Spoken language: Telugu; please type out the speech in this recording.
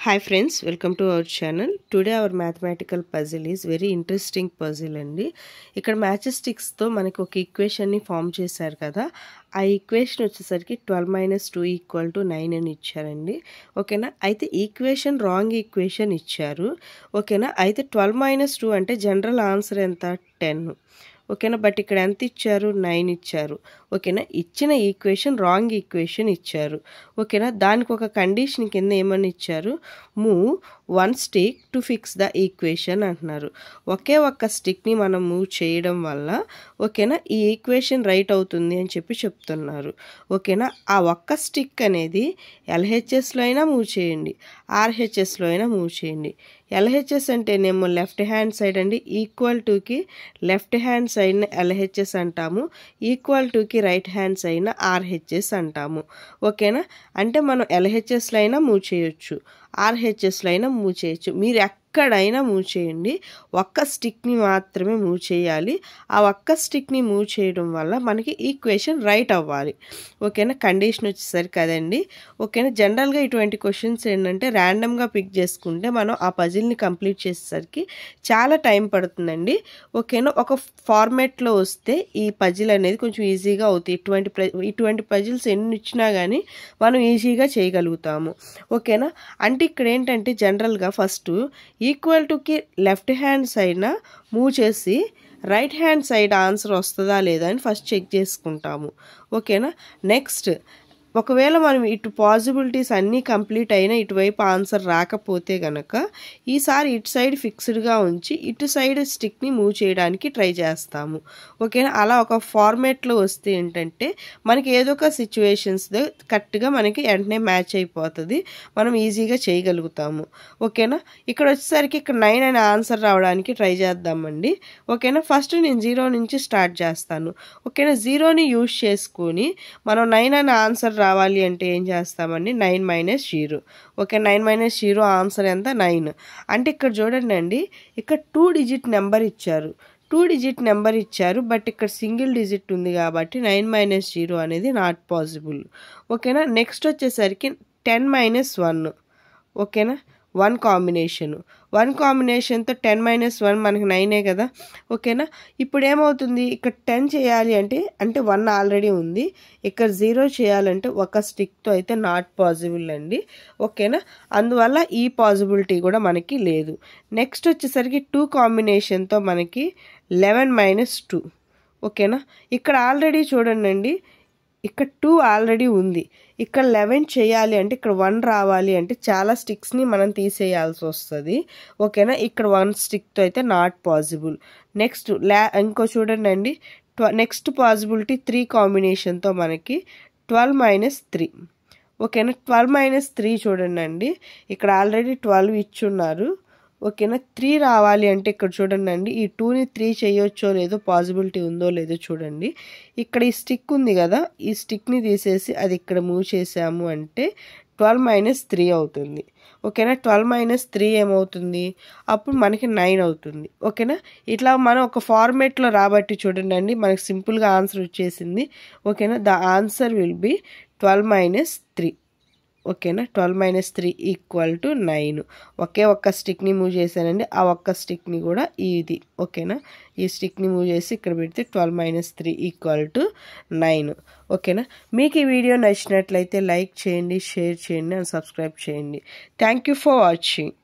Hi friends, welcome to our channel. Today our mathematical puzzle is very interesting puzzle అండి. ఇక్కడ మ్యాచెస్టిక్స్ తో మనకి ఒక ఈక్వేషన్ ని ఫామ్ చేశారు కదా. ఆ ఈక్వేషన్ వచ్చేసరికి 12 - 2 = 9 అని ఇచ్చారండి. ఓకేనా? అయితే ఈక్వేషన్ రాంగ్ ఈక్వేషన్ ఇచ్చారు. ఓకేనా? అయితే 12 - 2 అంటే జనరల్ ఆన్సర్ ఎంత? 10. ఓకేనా? బట్ ఇక్కడ ఎంత ఇచ్చారు? 9 ఇచ్చారు. ఓకేనా? ఇచ్చిన ఈక్వేషన్ రాంగ్ ఈక్వేషన్ ఇచ్చారు. ఓకేనా? దానికి ఒక కండిషన్ కింద ఏమని ఇచ్చారు? Move one stick to fix the equation అంటున్నారు. ఒకే ఒక్క స్టిక్ని మనం మూవ్ చేయడం వల్ల ఓకేనా ఈ ఈక్వేషన్ రైట్ అవుతుంది అని చెప్తున్నారు. ఓకేనా? ఆ ఒక్క స్టిక్ అనేది ఎల్హెచ్ఎస్లో అయినా మూవ్ చేయండి, ఆర్హెచ్ఎస్లో అయినా మూవ్ చేయండి. ఎల్హెచ్ఎస్ అంటేనేమో లెఫ్ట్ హ్యాండ్ సైడ్ అండి, ఈక్వల్ టుకి లెఫ్ట్ హ్యాండ్ సైడ్ని ఎల్హెచ్ఎస్ అంటాము, ఈక్వల్ టుకి రైట్ హ్యాండ్ సైడ్ని ఆర్హెచ్ఎస్ అంటాము. ఓకేనా? అంటే మనం ఎల్హెచ్ఎస్లో అయినా మూవ్ చేయొచ్చు, ఆర్హెచ్ఎస్లో అయినా మూవ్ చేయొచ్చు. మీరు ఎక్కడైనా మూవ్ చేయండి, ఒక్క స్టిక్ని మాత్రమే మూవ్ చేయాలి. ఆ ఒక్క స్టిక్ని మూవ్ చేయడం వల్ల మనకి ఈక్వేషన్ రైట్ అవ్వాలి. ఓకేనా? కండిషన్ వచ్చేసరికి కదండి. ఓకేనా? జనరల్గా ఇటువంటి క్వశ్చన్స్ ఏంటంటే ర్యాండమ్గా పిక్ చేసుకుంటే మనం ఆ పజిల్ని కంప్లీట్ చేసేసరికి చాలా టైం పడుతుందండి. ఓకేనా? ఒక ఫార్మేట్లో వస్తే ఈ పజిల్ అనేది కొంచెం ఈజీగా అవుతాయి. ఇటువంటి పజిల్స్ ఎన్ని ఇచ్చినా కానీ మనం ఈజీగా చేయగలుగుతాము. ఓకేనా? అంటే ఇక్కడ ఏంటంటే జనరల్గా ఫస్ట్ ఈక్వల్ టుకి లెఫ్ట్ హ్యాండ్ సైడ్న మూవ్ చేసి రైట్ హ్యాండ్ సైడ్ ఆన్సర్ వస్తుందా లేదా అని ఫస్ట్ చెక్ చేసుకుంటాము. ఓకేనా? నెక్స్ట్ ఒకవేళ మనం ఇటు పాసిబిలిటీస్ అన్నీ కంప్లీట్ అయినా ఇటువైపు ఆన్సర్ రాకపోతే గనక ఈసారి ఇటు సైడ్ ఫిక్స్డ్గా ఉంచి ఇటు సైడ్ స్టిక్ని మూవ్ చేయడానికి ట్రై చేస్తాము. ఓకేనా? అలా ఒక ఫార్మేట్లో వస్తే ఏంటంటే మనకి ఏదో ఒక సిచ్యువేషన్స్ కరెక్ట్గా మనకి వెంటనే మ్యాచ్ అయిపోతుంది, మనం ఈజీగా చేయగలుగుతాము. ఓకేనా? ఇక్కడ వచ్చేసరికి ఇక్కడ 9 అనే ఆన్సర్ రావడానికి ట్రై చేద్దామండి. ఓకేనా? ఫస్ట్ నేను 0 నుంచి స్టార్ట్ చేస్తాను. ఓకేనా? 0ని యూజ్ చేసుకొని మనం 9 అనే ఆన్సర్ రావాలి అంటే ఏం చేస్తామండి? 9 - 0. ఓకే, 9 - 0 ఆన్సర్ ఎంత? 9. అంటే ఇక్కడ చూడండి అండి, ఇక్కడ 2 డిజిట్ నెంబర్ ఇచ్చారు, 2 డిజిట్ నెంబర్ ఇచ్చారు, బట్ ఇక్కడ సింగిల్ డిజిట్ ఉంది కాబట్టి 9 - 0 అనేది నాట్ పాసిబుల్. ఓకేనా? నెక్స్ట్ వచ్చేసరికి 10 - 1. ఓకేనా? 1 కాంబినేషన్తో 10 - 1 మనకి 9 కదా. ఓకేనా? ఇప్పుడు ఏమవుతుంది? ఇక్కడ 10 చేయాలి అంటే 1 ఆల్రెడీ ఉంది, ఇక్కడ 0 చేయాలంటే ఒక స్టిక్తో అయితే నాట్ పాసిబుల్ అండి. ఓకేనా? అందువల్ల ఈ పాసిబిలిటీ కూడా మనకి లేదు. నెక్స్ట్ వచ్చేసరికి 2 కాంబినేషన్తో మనకి 11 - 2. ఓకేనా? ఇక్కడ ఆల్రెడీ చూడండి, ఇక్కడ 2 ఆల్రెడీ ఉంది, ఇక్కడ 11 చేయాలి అంటే ఇక్కడ 1 రావాలి అంటే చాలా స్టిక్స్ని మనం తీసేయాల్సి వస్తుంది. ఓకేనా? ఇక్కడ 1 స్టిక్తో అయితే నాట్ పాసిబుల్. నెక్స్ట్ ఇంకో చూడండి, నెక్స్ట్ పాసిబిలిటీ 3 కాంబినేషన్తో మనకి 12 - 3. ఓకేనా? 12 - 3 చూడండి, ఇక్కడ ఆల్రెడీ 12 ఇచ్చున్నారు. ఓకేనా? 3 రావాలి అంటే ఇక్కడ చూడండి, ఈ 2ని 3 చేయొచ్చో లేదో, పాసిబిలిటీ ఉందో లేదో చూడండి. ఇక్కడ ఈ స్టిక్ ఉంది కదా, ఈ స్టిక్ని తీసేసి అది ఇక్కడ మూవ్ చేసాము అంటే 12 - 3 అవుతుంది. ఓకేనా? 12 - 3 ఏమవుతుంది? అప్పుడు మనకి 9 అవుతుంది. ఓకేనా? ఇట్లా మనం ఒక ఫార్మేట్లో రాబట్టి చూడండి, మనకి సింపుల్గా ఆన్సర్ వచ్చేసింది. ఓకేనా? The answer will be 12 - 3. ఓకేనా? 12 - 3 = 9. ఒకే ఒక్క స్టిక్ని మూవ్ చేశానండి, ఆ ఒక్క స్టిక్ని కూడా ఇది. ఓకేనా? ఈ స్టిక్ని మూవ్ చేసి ఇక్కడ పెడితే 12 - 3 = 9. ఓకేనా? మీకు ఈ వీడియో నచ్చినట్లయితే లైక్ చేయండి, షేర్ చేయండి అండ్ సబ్స్క్రైబ్ చేయండి. Thank you for watching.